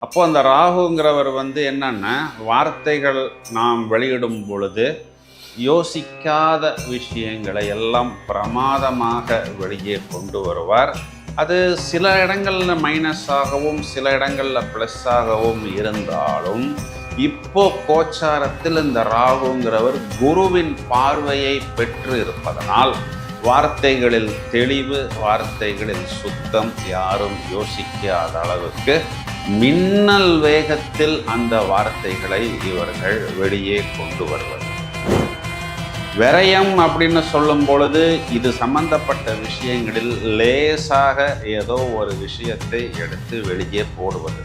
அப்போ அந்த ராகுங்கிறவர் என்னன்னா, வார்த்தைகள் நாம் வெளியிடும் பொழுது யோசிக்காத விஷயங்களை எல்லாம் பிரமாதமாக வெளியே கொண்டு வருவார். அது சில இடங்கள்ல மைனஸாகவும் சில இடங்கள்ல ப்ளஸ்ஸாகவும் இருந்தாலும், இப்போ கோச்சாரத்தில் இந்த ராகுங்கிறவர் குருவின் பார்வையை பெற்று இருப்பதனால் வார்த்தைகளில் தெளிவு, வார்த்தைகளில் சுத்தம், யாரும் யோசிக்காத அளவுக்கு மின்னல் வேகத்தில் அந்த வார்த்தைகளை இவர்கள் வெளியே கொண்டு வருவது. விரயம் அப்படின்னு சொல்லும் பொழுது இது சம்பந்தப்பட்ட விஷயங்களில் லேசாக ஏதோ ஒரு விஷயத்தை எடுத்து வெளியே போடுவது.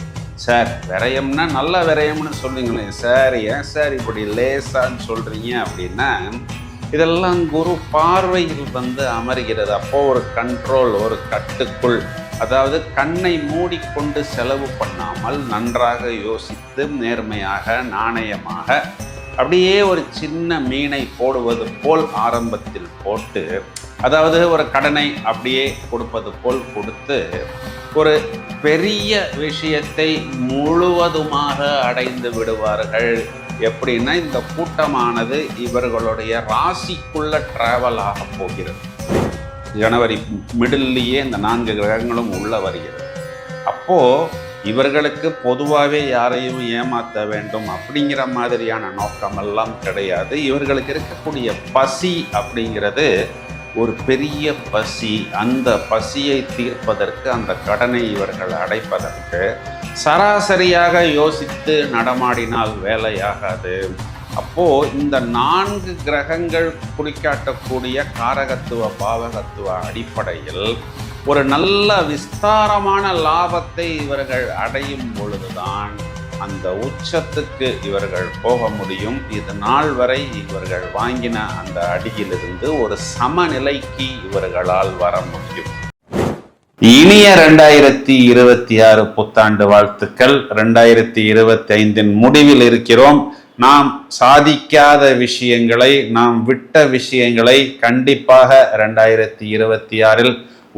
சார் விரயம்னா நல்ல விரயம்னு சொல்லுங்களேன் சார், ஏன் சார் இப்படி லேசான்னு சொல்றீங்க அப்படின்னா, இதெல்லாம் குரு பார்வையில் அமர்கிறது. அப்போ ஒரு கண்ட்ரோல், ஒரு கட்டுக்குள், அதாவது கண்ணை மூடிக்கொண்டு செலவு பண்ணாமல் நன்றாக யோசித்து நேர்மையாக நாணயமாக அப்படியே ஒரு சின்ன மீனை போடுவது போல் ஆரம்பத்தில் போட்டு, அதாவது ஒரு கடனை அப்படியே கொடுப்பது போல் கொடுத்து ஒரு பெரிய விஷயத்தை முழுவதுமாக அடைந்து விடுவார்கள். எப்படின்னா, இந்த கூட்டமானது இவர்களுடைய ராசிக்குள்ள டிராவல் ஆக போகிறது. ஜனவரி மிடில்லையே இந்த 4 கிரகங்களும் உள்ள வருகிறது. அப்போ இவர்களுக்கு பொதுவாகவே யாரையும் ஏமாற்ற வேண்டும் அப்படிங்கிற மாதிரியான நோக்கமெல்லாம் கிடையாது. இவர்களுக்கு இருக்கக்கூடிய பசி அப்படிங்கிறது ஒரு பெரிய பசி. அந்த பசியை தீர்ப்பதற்கு, அந்த கடனை இவர்கள் அடைப்பதற்கு சராசரியாக யோசித்து நடமாடினால் வேலையாகாது. அப்போ இந்த 4 கிரகங்கள் குறிக்காட்டக்கூடிய காரகத்துவ பாவகத்துவ அடிப்படையில் ஒரு நல்ல விஸ்தாரமான லாபத்தை இவர்கள் அடையும் பொழுதுதான் அந்த உச்சத்துக்கு இவர்கள் போக முடியும். இது நாள் வரை இவர்கள் வாங்கின அந்த அடியிலிருந்து ஒரு சமநிலைக்கு இவர்களால் வர முடியும். இனிய 2026 புத்தாண்டு வாழ்த்துக்கள். 2025 முடிவில் இருக்கிறோம். நாம் சாதிக்காத விஷயங்களை, நாம் விட்ட விஷயங்களை கண்டிப்பாக 2026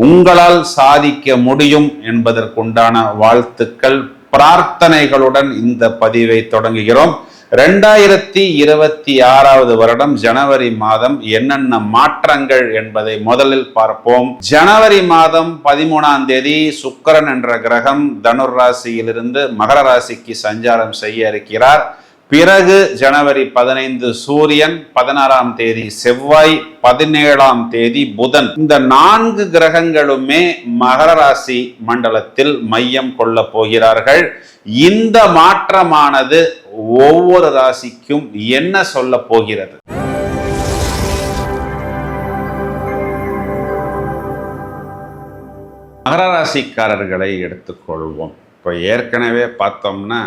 உங்களால் சாதிக்க முடியும் என்பதற்குண்டான வாழ்த்துக்கள், பிரார்த்தனைகளுடன் இந்த பதிவை தொடங்குகிறோம். 2026 வருடம் ஜனவரி மாதம் என்னென்ன மாற்றங்கள் என்பதை முதலில் பார்ப்போம். ஜனவரி மாதம் 13ஆம் தேதி சுக்கிரன் என்ற கிரகம் தனுர் ராசியிலிருந்து மகர ராசிக்கு சஞ்சாரம் செய்ய இருக்கிறார். பிறகு ஜனவரி 15 சூரியன், 16ஆம் தேதி செவ்வாய், 17ஆம் தேதி புதன். இந்த 4 கிரகங்களுமே மகர ராசி மண்டலத்தில் மையம் கொள்ள போகிறார்கள். இந்த மாற்றமானது ஒவ்வொரு ராசிக்கும் என்ன சொல்ல போகிறது? மகர ராசிக்காரர்களை எடுத்துக்கொள்வோம். இப்போ ஏற்கனவே பார்த்தோம்னா,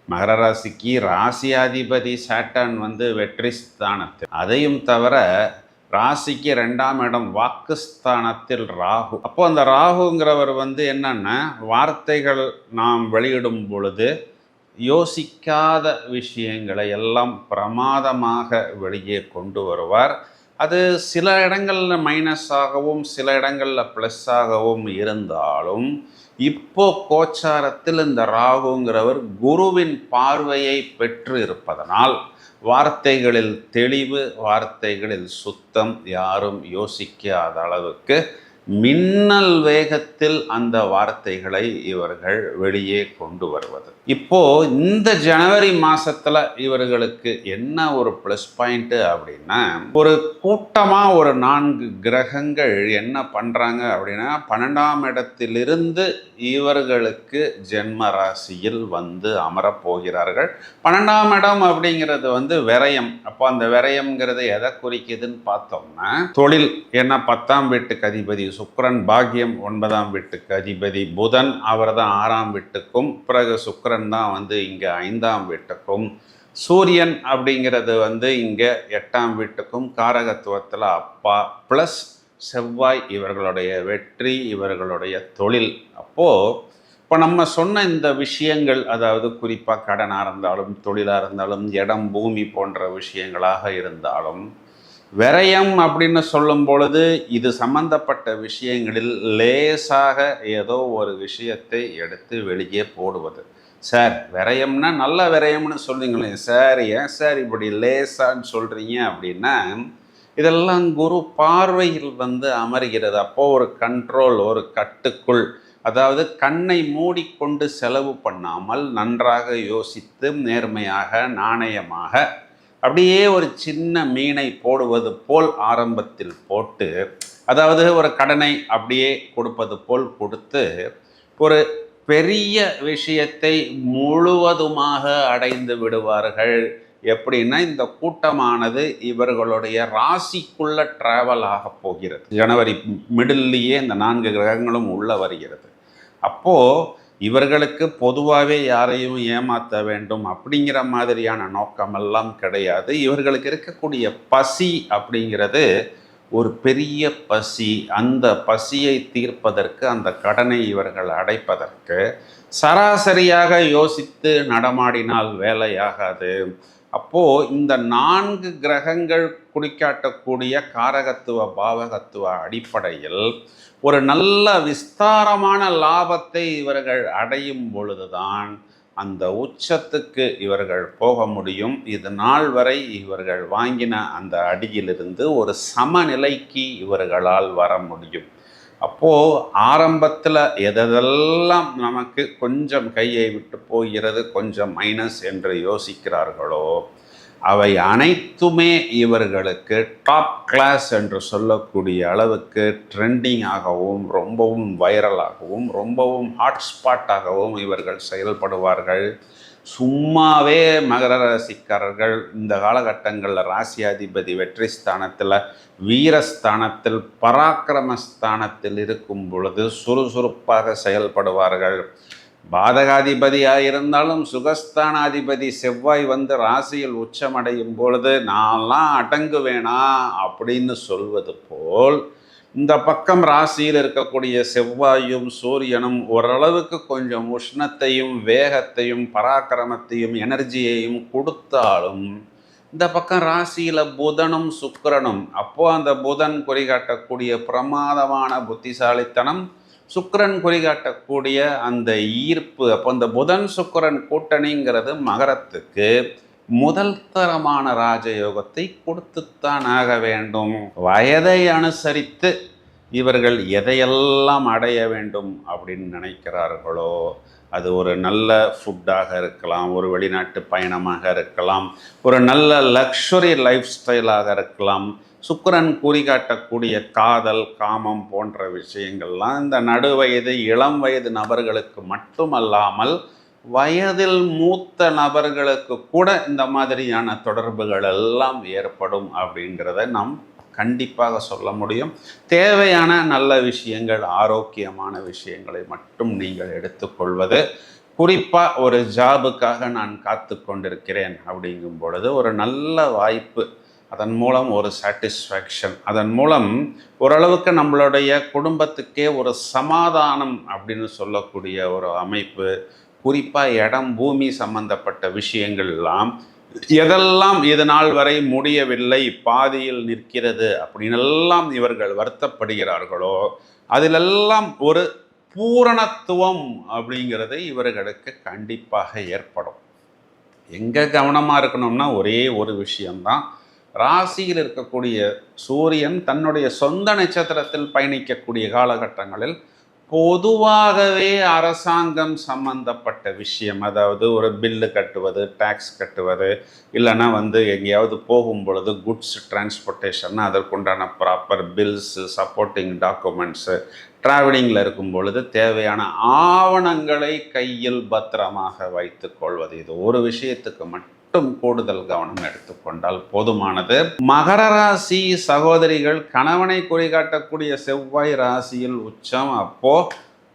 மகர ராசிக்கு ராசியாதிபதி சாட்டர்ன் வெற்றி ஸ்தானத்தில், அதையும் தவிர ராசிக்கு 2ஆம் இடம் வாக்குஸ்தானத்தில் ராகு. அப்போ அந்த ராகுங்கிறவர் என்னன்னா, வார்த்தைகள் நாம் வெளியிடும் பொழுது யோசிக்காத விஷயங்களை எல்லாம் பிரமாதமாக வெளியே கொண்டு வருவார். அது சில இடங்களில் மைனஸாகவும் சில இடங்களில் ப்ளஸ்ஸாகவும் இருந்தாலும், இப்போ கோச்சாரத்தில் இந்த ராகுங்கிறவர் குருவின் பார்வையை பெற்று இருப்பதனால் வார்த்தைகளில் தெளிவு, வார்த்தைகளில் சுத்தம், யாரும் யோசிக்காத அளவுக்கு மின்னல் வேகத்தில் அந்த வார்த்தைகளை இவர்கள் வெளியே கொண்டு வருவது. இப்போ இந்த ஜனவரி மாசத்துல இவர்களுக்கு என்ன ஒரு ப்ளஸ் பாயிண்ட் அப்படின்னா, ஒரு கூட்டமா ஒரு 4 கிரகங்கள் என்ன பண்றாங்க அப்படின்னா, 12ஆம் இடத்திலிருந்து இவர்களுக்கு ஜென்ம ராசியில் அமரப் போகிறார்கள். 12ஆம் இடம் அப்படிங்கிறது விரயம். அப்போ அந்த விரயம்ங்கிறது எதை குறிக்குதுன்னு பார்த்தோம்னா, தொழில். ஏன்னா 10ஆம் வீட்டுக்கு அதிபதி சுக்கிரன், பாக்கியம் 9ஆம் வீட்டுக்கு அதிபதி புதன், அவர் தான் 6ஆம் வீட்டுக்கும், பிறகு சுக்கிரன் தான் இங்கே 5ஆம் வீட்டுக்கும், சூரியன் அப்படிங்கிறது இங்கே 8ஆம் வீட்டுக்கும் காரகத்துவத்தில் அப்பா, ப்ளஸ் செவ்வாய் இவர்களுடைய வெற்றி, இவர்களுடைய தொழில். இப்போ நம்ம சொன்ன இந்த விஷயங்கள், அதாவது குறிப்பாக கடனாக இருந்தாலும் தொழிலாக இருந்தாலும் இடம் பூமி போன்ற விஷயங்களாக இருந்தாலும், விரயம் அப்படின்னு சொல்லும் பொழுது இது சம்பந்தப்பட்ட விஷயங்களில் லேசாக ஏதோ ஒரு விஷயத்தை எடுத்து வெளியே போடுவது. சார் விரயம்னா நல்ல விரயம்னு சொல்றீங்களே சார், ஏன் சார் இப்படி லேசான்னு சொல்றீங்க அப்படின்னா, இதெல்லாம் குரு பார்வையில் வந்து அமர்கிறது. அப்போ ஒரு கண்ட்ரோல், ஒரு கட்டுக்குள், அதாவது கண்ணை மூடிக்கொண்டு செலவு பண்ணாமல் நன்றாக யோசித்து நேர்மையாக நாணயமாக அப்படியே ஒரு சின்ன மீனை போடுவது போல் ஆரம்பத்தில் போட்டு, அதாவது ஒரு கடனை அப்படியே கொடுப்பது போல் கொடுத்து ஒரு பெரிய விஷயத்தை முழுவதுமாக அடைந்து விடுவார்கள். எப்படின்னா, இந்த கூட்டமானது இவர்களுடைய ராசிக்குள்ள டிராவல் ஆக போகிறது. ஜனவரி மிடில்லையே இந்த 4 கிரகங்களும் உள்ள வருகிறது. அப்போ இவர்களுக்கு பொதுவாகவே யாரையும் ஏமாற்ற வேண்டும் அப்படிங்கிற மாதிரியான நோக்கமெல்லாம் கிடையாது. இவர்களுக்கு இருக்கக்கூடிய பசி அப்படிங்கிறது ஒரு பெரிய பசி. அந்த பசியை தீர்ப்பதற்கு, அந்த கடனை இவர்கள் அடைப்பதற்கு சராசரியாக யோசித்து நடமாடினால் வேலையாகாது. அப்போது இந்த 4 கிரகங்கள் குறிக்காட்டக்கூடிய காரகத்துவ பாவகத்துவ அடிப்படையில் ஒரு நல்ல விஸ்தாரமான லாபத்தை இவர்கள் அடையும் பொழுதுதான் அந்த உச்சத்துக்கு இவர்கள் போக முடியும். இது நாள் வரை இவர்கள் வாங்கின அந்த அடியிலிருந்து ஒரு சமநிலைக்கு இவர்களால் வர முடியும். அப்போது ஆரம்பத்தில் எதெல்லாம் நமக்கு கொஞ்சம் கையை விட்டு போகிறது, கொஞ்சம் மைனஸ் என்று யோசிக்கிறார்களோ, அவை அனைத்துமே இவர்களுக்கு டாப் கிளாஸ் என்று சொல்லக்கூடிய அளவுக்கு ட்ரெண்டிங்காகவும் ரொம்பவும் வைரலாகவும் ரொம்பவும் ஹாட்ஸ்பாட்டாகவும் இவர்கள் செயல்படுவார்கள். சும்மாவே மகர ராசிக்காரர்கள் இந்த காலகட்டங்களில் ராசியாதிபதி வெற்றி ஸ்தானத்தில், வீரஸ்தானத்தில், பராக்கிரமஸ்தானத்தில் இருக்கும் பொழுது சுறுசுறுப்பாக செயல்படுவார்கள். பாதகாதிபதியாக இருந்தாலும் சுகஸ்தானாதிபதி செவ்வாய் வந்து ராசியில் உச்சமடையும் பொழுது நான்லாம் அடங்குவேனா அப்படின்னு சொல்வது போல், இந்த பக்கம் ராசியில் இருக்கக்கூடிய செவ்வாயும் சூரியனும் ஓரளவுக்கு கொஞ்சம் உஷ்ணத்தையும் வேகத்தையும் பராக்கிரமத்தையும் எனர்ஜியையும் கொடுத்தாலும், இந்த பக்கம் ராசியில் புதனும் சுக்கிரனும், அப்போது அந்த புதன் குறிகாட்டக்கூடிய பிரமாதமான புத்திசாலித்தனம், சுக்கிரன் குறிகாட்டக்கூடிய அந்த ஈர்ப்பு, அப்போ அந்த புதன் சுக்கிரன் கூட்டணிங்கிறது மகரத்துக்கு முதல் தரமான ராஜயோகத்தை கொடுத்துத்தான் ஆக வேண்டும். வயதை அனுசரித்து இவர்கள் எதையெல்லாம் அடைய வேண்டும் அப்படின்னு நினைக்கிறார்களோ, அது ஒரு நல்ல ஃபுட்டாக இருக்கலாம், ஒரு வெளிநாட்டு பயணமாக இருக்கலாம், ஒரு நல்ல லக்ஸுரி லைஃப் ஸ்டைலாக இருக்கலாம், சுக்கிரன் குறிகாட்டக்கூடிய காதல், காமம் போன்ற விஷயங்கள்லாம் இந்த நடுவயது இளம் வயது நபர்களுக்கு மட்டுமல்லாமல் வயதில் மூத்த நபர்களுக்கு கூட இந்த மாதிரியான தொடர்புகள் எல்லாம் ஏற்படும் அப்படிங்கிறத நாம் கண்டிப்பாக சொல்ல முடியும். தேவையான நல்ல விஷயங்கள், ஆரோக்கியமான விஷயங்களை மட்டும் நீங்கள் எடுத்துக்கொள்வது. குறிப்பாக ஒரு ஜாபுக்காக நான் காத்து கொண்டிருக்கிறேன் அப்படிங்கும் பொழுது ஒரு நல்ல வாய்ப்பு, அதன் மூலம் ஒரு சாட்டிஸ்ஃபேக்ஷன், அதன் மூலம் ஓரளவுக்கு நம்மளுடைய குடும்பத்துக்கே ஒரு சமாதானம் அப்படின்னு சொல்லக்கூடிய ஒரு அமைப்பு, குறிப்பாக இடம் பூமி சம்பந்தப்பட்ட விஷயங்கள் எல்லாம் எதெல்லாம் இது நாள் வரை முடியவில்லை, பாதியில் நிற்கிறது அப்படின்னெல்லாம் இவர்கள் வருத்தப்படுகிறார்களோ, அதிலெல்லாம் ஒரு பூரணத்துவம் அப்படிங்கிறது இவர்களுக்கு கண்டிப்பாக ஏற்படும். எங்கே கவனமாக இருக்கணும்னா ஒரே ஒரு விஷயம்தான், ராசியில் இருக்கக்கூடிய சூரியன் தன்னுடைய சொந்த நட்சத்திரத்தில் பயணிக்கக்கூடிய காலகட்டங்களில் பொதுவாகவே அரசாங்கம் சம்பந்தப்பட்ட விஷயம், அதாவது ஒரு பில்லு கட்டுவது, டேக்ஸ் கட்டுவது, இல்லைன்னா வந்து எங்கேயாவது போகும் பொழுது குட்ஸ் டிரான்ஸ்போர்ட்டேஷன், அதற்குண்டான ப்ராப்பர் பில்ஸு, சப்போர்ட்டிங் டாக்குமெண்ட்ஸு, ட்ராவலிங்கில் இருக்கும் பொழுது தேவையான ஆவணங்களை கையில் பத்திரமாக வைத்து கொள்வது, இது ஒரு விஷயத்துக்கு மட்டும் கூடுதல் கவனம் எடுத்துக்கொண்டால் போதுமானது. மகர ராசி சகோதரிகள், கணவனை குறிகாட்டக்கூடிய செவ்வாய் ராசியில் உச்சம். அப்போ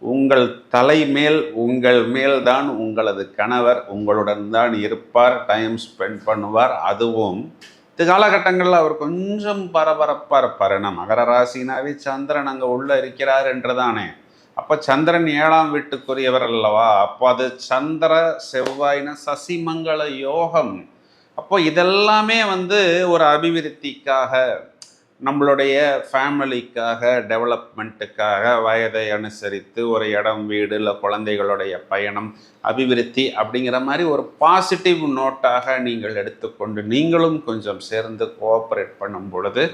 உங்கள் தலைமேல், உங்கள் மேல்தான் உங்களது கணவர் உங்களுடன் தான் இருப்பார், டைம் ஸ்பெண்ட் பண்ணுவார். அதுவும் இந்த காலகட்டங்களில் அவர் கொஞ்சம் பரபரப்பாக இருப்பார். ஏன்னா மகர ராசினாவே சந்திரன் அங்கே உள்ள இருக்கிறார் என்றுதானே. அப்போ சந்திரன் 7ஆம் வீட்டுக்குரியவர் அல்லவா, அப்போ அது சந்திர செவ்வாயின சசிமங்கள யோகம். அப்போ இதெல்லாமே வந்து ஒரு அபிவிருத்திக்காக, நம்மளுடைய ஃபேமிலிக்காக, டெவலப்மெண்ட்டுக்காக வயதை அனுசரித்து ஒரு இடம், வீடு, இல்லை குழந்தைகளுடைய பயணம், அபிவிருத்தி அப்படிங்கிற மாதிரி ஒரு பாசிட்டிவ் நோட்டாக நீங்கள் எடுத்துக்கொண்டு நீங்களும் கொஞ்சம் சேர்ந்து கோஆப்ரேட் பண்ணும் பொழுது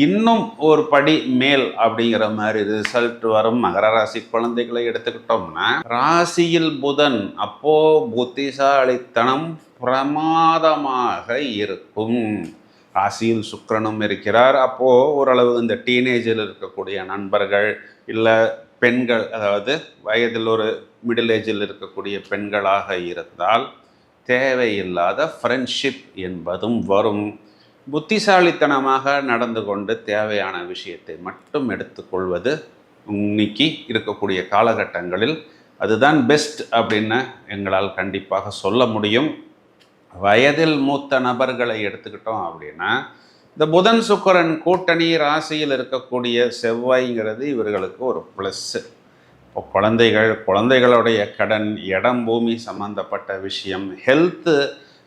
இன்னும் ஒரு படி மேல் அப்படிங்கிற மாதிரி ரிசல்ட் வரும். மகர ராசி குழந்தைகளை எடுத்துக்கிட்டோம்னா, ராசியில் புதன், அப்போ புத்திசாலித்தனம் பிரமாதமாக இருக்கும். ராசியில் சுக்கிரனும் இருக்கிறார். அப்போது ஓரளவு இந்த டீனேஜில் இருக்கக்கூடிய நண்பர்கள், இல்லை பெண்கள், அதாவது வயதில் ஒரு மிடில் ஏஜில் இருக்கக்கூடிய பெண்களாக இருந்தால் தேவையில்லாத ஃப்ரெண்ட்ஷிப் என்பதும் வரும். புத்திசாலித்தனமாக நடந்து கொண்டு தேவையான விஷயத்தை மட்டும் எடுத்துக்கொள்வது இன்னைக்கு இருக்கக்கூடிய காலகட்டங்களில் அதுதான் பெஸ்ட் அப்படின்னு எங்களால் கண்டிப்பாக சொல்ல முடியும். வயதில் மூத்த நபர்களை எடுத்துக்கிட்டோம் அப்படின்னா, இந்த புதன் சுக்கிரன் கூட்டணி ராசியில் இருக்கக்கூடிய செவ்வாய்ங்கிறது இவர்களுக்கு ஒரு ப்ளஸ்ஸு. இப்போ குழந்தைகளுடைய கடன், இடம், பூமி சம்மந்தப்பட்ட விஷயம், ஹெல்த்து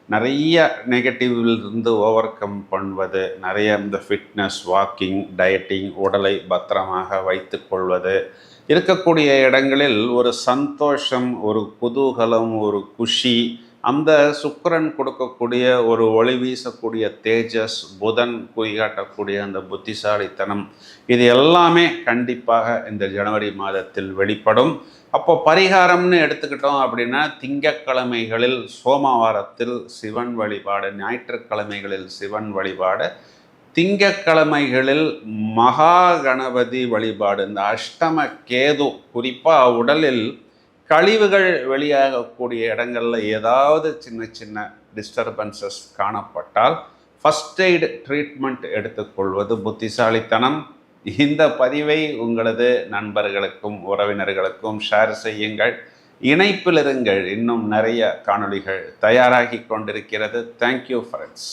நிறைய நெகட்டிவ்லிருந்து ஓவர் கம் பண்ணுவது, நிறைய இந்த ஃபிட்னஸ், வாக்கிங், டயட்டிங், உடலை பத்திரமாக வைத்து கொள்வது, இருக்கக்கூடிய இடங்களில் ஒரு சந்தோஷம், ஒரு குதூகலம், ஒரு குஷி, அந்த சுக்கிரன் கொடுக்கக்கூடிய ஒரு ஒளி வீசக்கூடிய தேஜஸ், புதன் குறிகாட்டக்கூடிய அந்த புத்திசாலித்தனம், இது எல்லாமே கண்டிப்பாக இந்த ஜனவரி மாதத்தில் வெளிப்படும். அப்போ பரிகாரம்னு எடுத்துக்கிட்டோம் அப்படின்னா, திங்கட்கிழமைகளில் சோமவாரத்தில் சிவன் வழிபாடு, ஞாயிற்றுக்கிழமைகளில் சிவன் வழிபாடு, திங்கட்கிழமைகளில் மகா கணபதி வழிபாடு. இந்த அஷ்டம கேது, குறிப்பாக உடலில் கழிவுகள் வெளியாகக்கூடிய இடங்களில் ஏதாவது சின்ன சின்ன டிஸ்டர்பன்சஸ் காணப்பட்டால் ஃபஸ்ட் எய்டு ட்ரீட்மெண்ட் எடுத்துக்கொள்வது புத்திசாலித்தனம். இந்த பதிவை உங்களது நண்பர்களுக்கும் உறவினர்களுக்கும் ஷேர் செய்யுங்கள். இணைப்பில் இருங்கள். இன்னும் நிறைய காணொளிகள் தயாராகி கொண்டிருக்கிறது. Thank you friends.